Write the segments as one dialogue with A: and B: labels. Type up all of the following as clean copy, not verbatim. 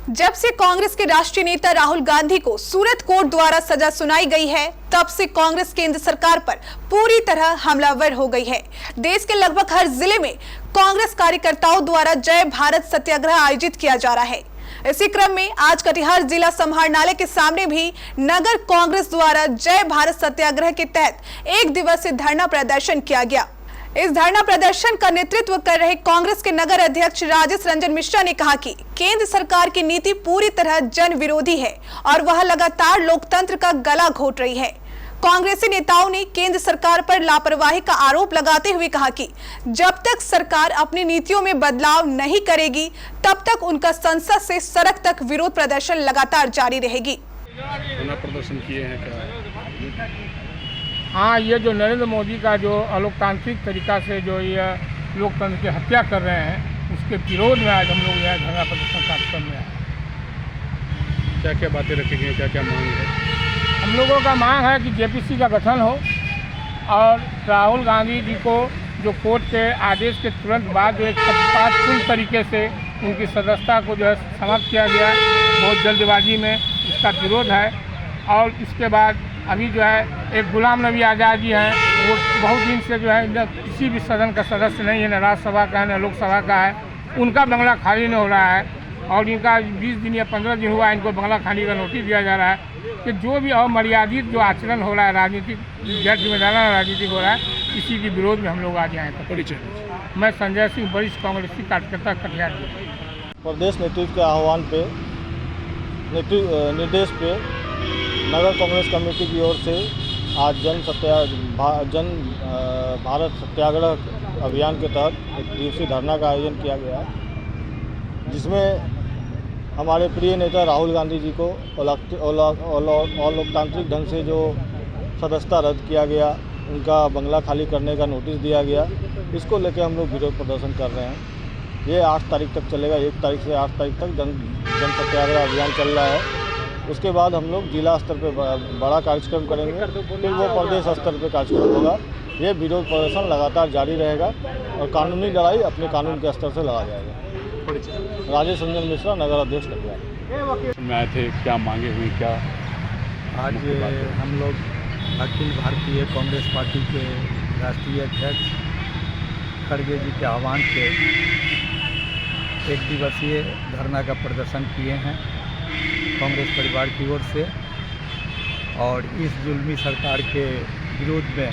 A: जब से कांग्रेस के राष्ट्रीय नेता राहुल गांधी को सूरत कोर्ट द्वारा सजा सुनाई गई है, तब से कांग्रेस केंद्र सरकार पर पूरी तरह हमलावर हो गई है। देश के लगभग हर जिले में कांग्रेस कार्यकर्ताओं द्वारा जय भारत सत्याग्रह आयोजित किया जा रहा है। इसी क्रम में आज कटिहार जिला समाहरणालय के सामने भी नगर कांग्रेस द्वारा जय भारत सत्याग्रह के तहत एक दिवसीय धरना प्रदर्शन किया गया। इस धरना प्रदर्शन का नेतृत्व कर रहे कांग्रेस के नगर अध्यक्ष राजेश रंजन मिश्रा ने कहा कि केंद्र सरकार की नीति पूरी तरह जन विरोधी है और वह लगातार लोकतंत्र का गला घोट रही है। कांग्रेसी नेताओं ने केंद्र सरकार पर लापरवाही का आरोप लगाते हुए कहा कि जब तक सरकार अपनी नीतियों में बदलाव नहीं करेगी, तब तक उनका संसद से सड़क तक विरोध प्रदर्शन लगातार जारी रहेगी।
B: प्रदर्शन किए हैं क्या?
C: हाँ, ये जो नरेंद्र मोदी का जो अलोकतांत्रिक तरीका से जो ये लोकतंत्र की हत्या कर रहे हैं, उसके विरोध में आज हम लोग यह धरना प्रदर्शन कार्यक्रम में आए।
B: क्या क्या बातें रखी गई, क्या क्या मांग है?
C: हम लोगों का मांग है कि जेपीसी का गठन हो और राहुल गांधी जी को जो कोर्ट के आदेश के तुरंत बाद जो एक पक्षपातपूर्ण तरीके से उनकी सदस्यता को जो है समाप्त किया गया, बहुत जल्दबाजी में इसका विरोध है। और इसके बाद अभी जो है एक गुलाम नबी आज़ाद जी हैं, वो बहुत दिन से जो है किसी भी सदन का सदस्य नहीं है, न राज्यसभा का है न लोकसभा का है। उनका बंगला खाली नहीं हो रहा है और इनका 20 दिन या 15 दिन हुआ इनको बंगला खाली का नोटिस दिया जा रहा है कि जो भी अमर्यादित जो आचरण हो रहा है, राजनीतिक गैर जिम्मेदाराना राजनीतिक हो रहा है, इसी के विरोध में हम लोग आज आए थे। मैं संजय सिंह, वरिष्ठ कांग्रेसी कार्यकर्ता, कटिहार जिला।
D: प्रदेश नेतृत्व के आह्वान पे निर्देश पे नगर कांग्रेस कमेटी की ओर से आज जन भारत सत्याग्रह अभियान के तहत एक दिवसीय धरना का आयोजन किया गया है, जिसमें हमारे प्रिय नेता राहुल गांधी जी को अलोकतांत्रिक ढंग से जो सदस्यता रद्द किया गया, उनका बंगला खाली करने का नोटिस दिया गया, इसको लेकर हम लोग विरोध प्रदर्शन कर रहे हैं। ये 8 तारीख तक चलेगा। 1 तारीख से 8 तारीख तक जन सत्याग्रह अभियान चल रहा है। उसके बाद हम लोग जिला स्तर पे बड़ा कार्यक्रम करेंगे, फिर वो प्रदेश स्तर पे कार्यक्रम होगा। ये विरोध प्रदर्शन लगातार जारी रहेगा और कानूनी लड़ाई अपने कानून के स्तर से लड़ा जाएगा। राजेश रंजन मिश्रा, नगर अध्यक्ष कटिहार।
B: में आए थे, क्या मांगे हुई, क्या
E: आज हम लोग अखिल भारतीय कांग्रेस पार्टी के राष्ट्रीय अध्यक्ष खड़गे जी के आह्वान पे एक दिवसीय धरना का प्रदर्शन किए हैं कांग्रेस परिवार की ओर से। और इस जुल्मी सरकार के विरोध में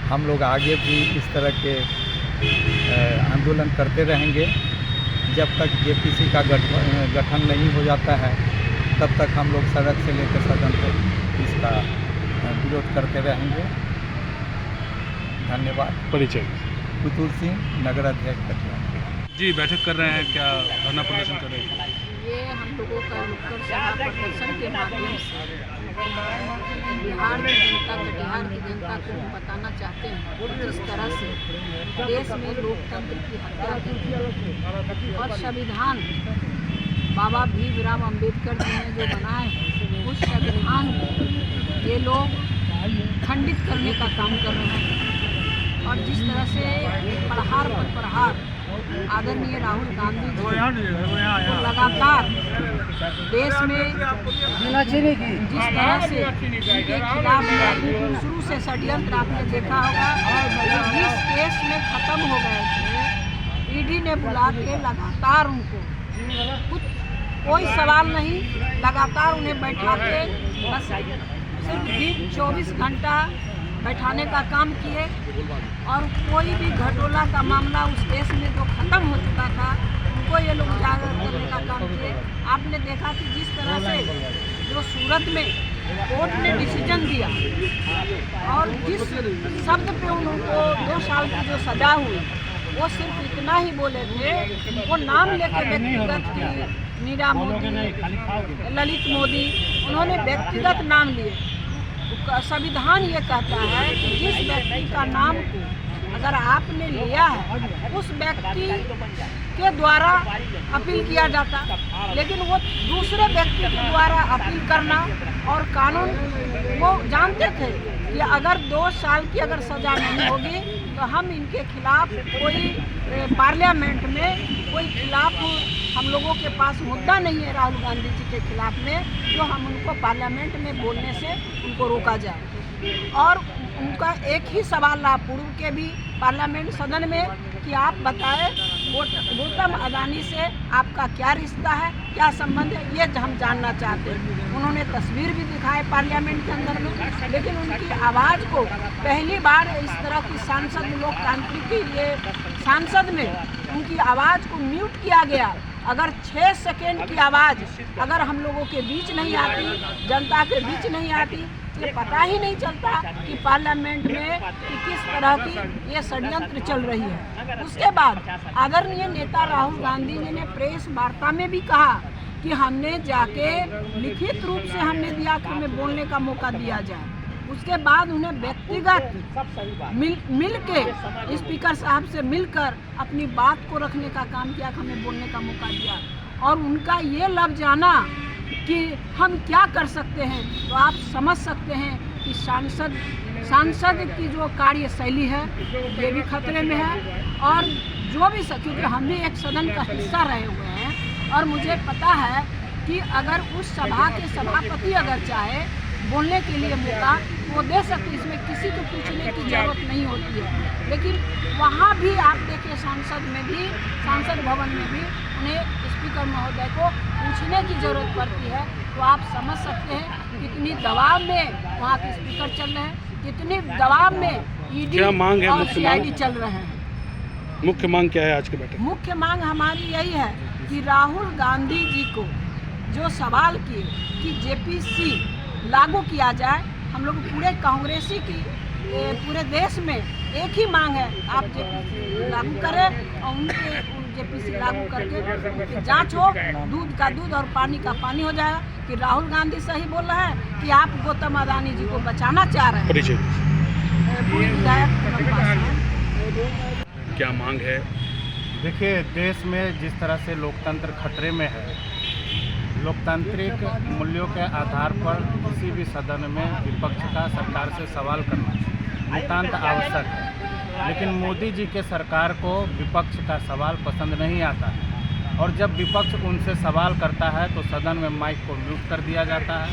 E: हम लोग आगे भी इस तरह के आंदोलन करते रहेंगे। जब तक जेपीसी का गठन नहीं हो जाता है, तब तक हम लोग सड़क से लेकर सदन तक इसका विरोध करते रहेंगे। धन्यवाद।
B: परिचय?
E: पुतुल सिंह, नगर अध्यक्ष कटिहार।
B: जी, बैठक कर रहे हैं, क्या धरना प्रदर्शन कर रहे हैं?
F: ये हम लोगों का नुक्कड़ सभा प्रदर्शन के माध्यम से बिहार की जनता, कटिहार की जनता को हम बताना चाहते हैं जिस तरह से देश में लोकतंत्र की हत्या की और संविधान बाबा भीमराव अंबेडकर जी ने जो बनाए हैं, उस संविधान को ये लोग खंडित करने का काम कर रहे हैं। और जिस तरह से प्रहार पर प्रहार आदरणीय राहुल गांधी जी लगातार देश में जिस तरह से उनके खिलाफ शुरू से षड्यंत्र आपने देखा होगा, जिस केस में खत्म हो गए थे, ईडी ने बुला के लगातार उनको कोई सवाल नहीं, लगातार उन्हें बैठा के बस सिर्फ 24 घंटा बैठाने का काम किए और कोई भी घटोला का मामला उस केस में जो खत्म हो चुका था, उनको ये लोग उजागर करने का काम किए। आपने देखा कि जिस तरह से जो सूरत में कोर्ट ने डिसीजन दिया और जिस शब्द पे उनको 2 साल की जो सजा हुई, वो सिर्फ इतना ही बोले थे। वो नाम लेकर व्यक्तिगत की नीरा मोदी, ललित मोदी, उन्होंने व्यक्तिगत नाम लिए। संविधान ये कहता है कि जिस व्यक्ति का नाम अगर आपने लिया है, उस व्यक्ति के द्वारा अपील किया जाता, लेकिन वो दूसरे व्यक्ति के द्वारा अपील करना, और कानून वो जानते थे कि अगर 2 साल की अगर सज़ा नहीं होगी तो हम इनके खिलाफ कोई पार्लियामेंट में कोई खिलाफ हम लोगों के पास मुद्दा नहीं है राहुल गांधी जी के खिलाफ में जो हम उनको पार्लियामेंट में बोलने से उनको रोका जाए। और उनका एक ही सवाल रहा पूर्व के भी पार्लियामेंट सदन में कि आप बताएं गौतम अडानी से आपका क्या रिश्ता है, क्या संबंध है, ये हम जानना चाहते हैं। उन्होंने तस्वीर भी दिखाए पार्लियामेंट के अंदर में, लेकिन उनकी आवाज़ को पहली बार इस तरह की सांसद लोकतांत्रिक की ये सांसद में उनकी आवाज़ को म्यूट किया गया। अगर 6 सेकेंड की आवाज़ अगर हम लोगों के बीच नहीं आती, जनता के बीच नहीं आती, ये पता ही नहीं चलता कि पार्लियामेंट में कि किस तरह की ये षड्यंत्र चल रही है। उसके बाद आदरणीय नेता राहुल गांधी जी ने प्रेस वार्ता में भी कहा कि हमने जाके लिखित रूप से हमने दिया कि हमें बोलने का मौका दिया जाए। उसके बाद उन्हें व्यक्तिगत मिल के स्पीकर साहब से मिलकर अपनी बात को रखने का काम किया, हमें बोलने का मौका दिया। और उनका ये लफ्ज़ आना कि हम क्या कर सकते हैं, तो आप समझ सकते हैं कि सांसद की जो कार्यशैली है ये भी खतरे में है। और जो भी क्योंकि हम भी एक सदन का हिस्सा रहे हुए हैं और मुझे पता है कि अगर उस सभा के सभापति अगर चाहे बोलने के लिए मौका वो दे सकते, इसमें किसी को पूछने की जरूरत नहीं होती है। लेकिन वहाँ भी आप देखिए सांसद भवन में भी उन्हें स्पीकर महोदय को पूछने की जरूरत पड़ती है। तो आप समझ सकते हैं कितनी दबाव में वहाँ के स्पीकर चल रहे हैं, कितनी दबाव में ईडी
B: क्या मांग है,
F: और
B: मुख्य
F: सीआईडी चल रहे हैं।
B: मुख्य मांग क्या है आज के बैठक?
F: मुख्य मांग हमारी यही है कि राहुल गांधी जी को जो सवाल किए कि जेपीसी लागू किया जाए, हम लोग पूरे कांग्रेसी की पूरे देश में एक ही मांग है, आप जेपीसी लागू करें और उनके जेपीसी लागू करके जांच हो, दूध का दूध और पानी का पानी हो जाएगा कि राहुल गांधी सही बोल रहे हैं कि आप गौतम अडानी जी को बचाना चाह रहे हैं। पूरी विधायक
B: क्या मांग है?
E: देखिए, देश में जिस तरह से लोकतंत्र खतरे में है, लोकतांत्रिक मूल्यों के आधार पर किसी भी सदन में विपक्ष का सरकार से सवाल करना नितांत आवश्यक है। लेकिन मोदी जी के सरकार को विपक्ष का सवाल पसंद नहीं आता है और जब विपक्ष उनसे सवाल करता है तो सदन में माइक को म्यूट कर दिया जाता है।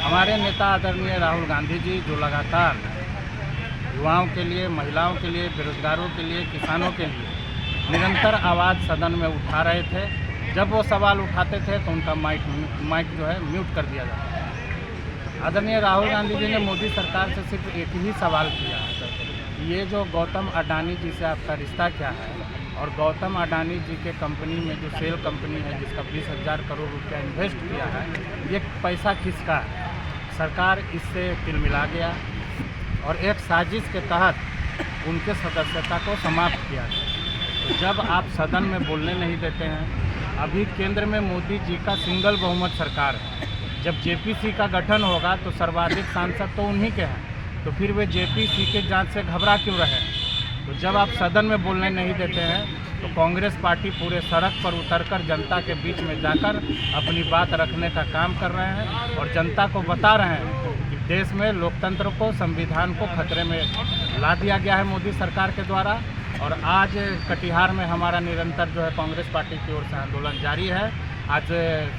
E: हमारे नेता आदरणीय राहुल गांधी जी जो लगातार युवाओं के लिए, महिलाओं के लिए, बेरोजगारों के लिए, किसानों के लिए निरंतर आवाज़ सदन में उठा रहे थे, जब वो सवाल उठाते थे तो उनका माइक जो है म्यूट कर दिया जाता है। आदरणीय राहुल गांधी जी ने मोदी सरकार से सिर्फ एक ही सवाल किया, ये जो गौतम अडानी जी से आपका रिश्ता क्या है और गौतम अडानी जी के कंपनी में जो सेल कंपनी है जिसका 20,000 करोड़ रुपया इन्वेस्ट किया है, ये पैसा किसका है? सरकार इससे तिलमिला गया और एक साजिश के तहत उनके सदस्यता को समाप्त किया गया। तो जब आप सदन में बोलने नहीं देते हैं, अभी केंद्र में मोदी जी का सिंगल बहुमत सरकार है, जब जेपीसी का गठन होगा तो सर्वाधिक सांसद तो उन्हीं के हैं, तो फिर वे जेपीसी के जांच से घबरा क्यों रहे? तो जब आप सदन में बोलने नहीं देते हैं तो कांग्रेस पार्टी पूरे सड़क पर उतरकर जनता के बीच में जाकर अपनी बात रखने का काम कर रहे हैं और जनता को बता रहे हैं कि देश में लोकतंत्र को, संविधान को खतरे में ला दिया गया है मोदी सरकार के द्वारा। और आज कटिहार में हमारा निरंतर जो है कांग्रेस पार्टी की ओर से आंदोलन जारी है। आज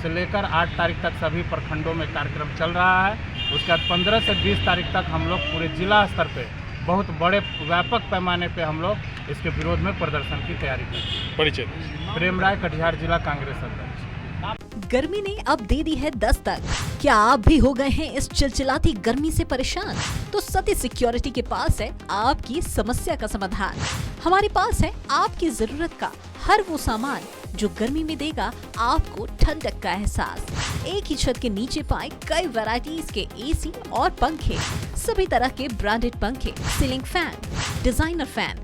E: से लेकर 8 तारीख तक सभी प्रखंडों में कार्यक्रम चल रहा है। उसके बाद 15 से 20 तारीख तक हम लोग पूरे जिला स्तर पे बहुत बड़े व्यापक पैमाने पे हम लोग इसके विरोध में प्रदर्शन की तैयारी कर रहे हैं।
B: परिचय?
E: प्रेम राय, कटिहार जिला कांग्रेस अध्यक्ष।
G: गर्मी ने अब दे दी है दस्तक। क्या आप भी हो गए हैं इस चिलचिलाती गर्मी से परेशान? तो सती सिक्योरिटी के पास है आपकी समस्या का समाधान। हमारे पास है आपकी जरूरत का हर वो सामान जो गर्मी में देगा आपको ठंडक का एहसास। एक ही छत के नीचे पाए कई वैरायटीज के एसी और पंखे, सभी तरह के ब्रांडेड पंखे, ceiling fan, designer fan,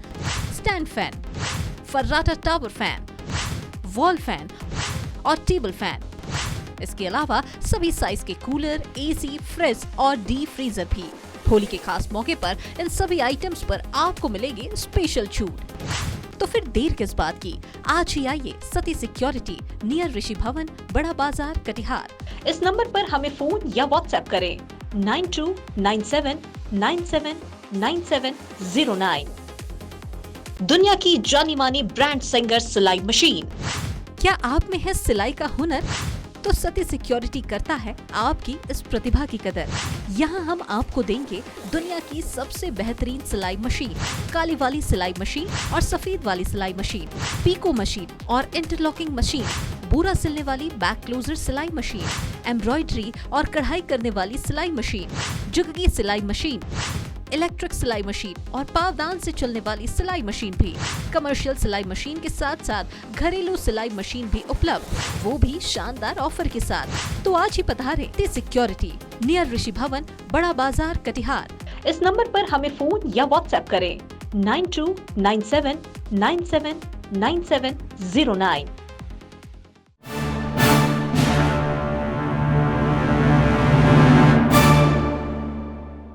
G: stand fan, फर्राटा टावर फैन, वॉल फैन और टेबल फैन। इसके अलावा सभी साइज के कूलर, एसी, फ्रिज और डीप फ्रीजर भी। होली के खास मौके पर इन सभी आइटम्स पर आपको मिलेगी स्पेशल छूट। तो फिर देर किस बात की, आज ही आइए सती सिक्योरिटी, नियर ऋषि भवन, बड़ा बाजार, कटिहार।
H: इस नंबर पर हमें फोन या व्हाट्सएप करें 9297979709। दुनिया की जानी मानी ब्रांड सिंगर सिलाई मशीन।
G: क्या आप में है सिलाई का हुनर? तो सती सिक्योरिटी करता है आपकी इस प्रतिभा की कदर। यहाँ हम आपको देंगे दुनिया की सबसे बेहतरीन सिलाई मशीन, काली वाली सिलाई मशीन और सफेद वाली सिलाई मशीन, पीको मशीन और इंटरलॉकिंग मशीन, पूरा सिलने वाली बैक क्लोजर सिलाई मशीन, एम्ब्रॉयडरी और कढ़ाई करने वाली सिलाई मशीन, जुगगी सिलाई मशीन, इलेक्ट्रिक सिलाई मशीन और पावदान से चलने वाली सिलाई मशीन भी। कमर्शियल सिलाई मशीन के साथ साथ घरेलू सिलाई मशीन भी उपलब्ध, वो भी शानदार ऑफर के साथ। तो आज ही पधारें सती सिक्योरिटी, नियर ऋषि भवन, बड़ा बाजार, कटिहार।
H: इस नंबर पर हमें फोन या व्हाट्सएप करें 9297979709।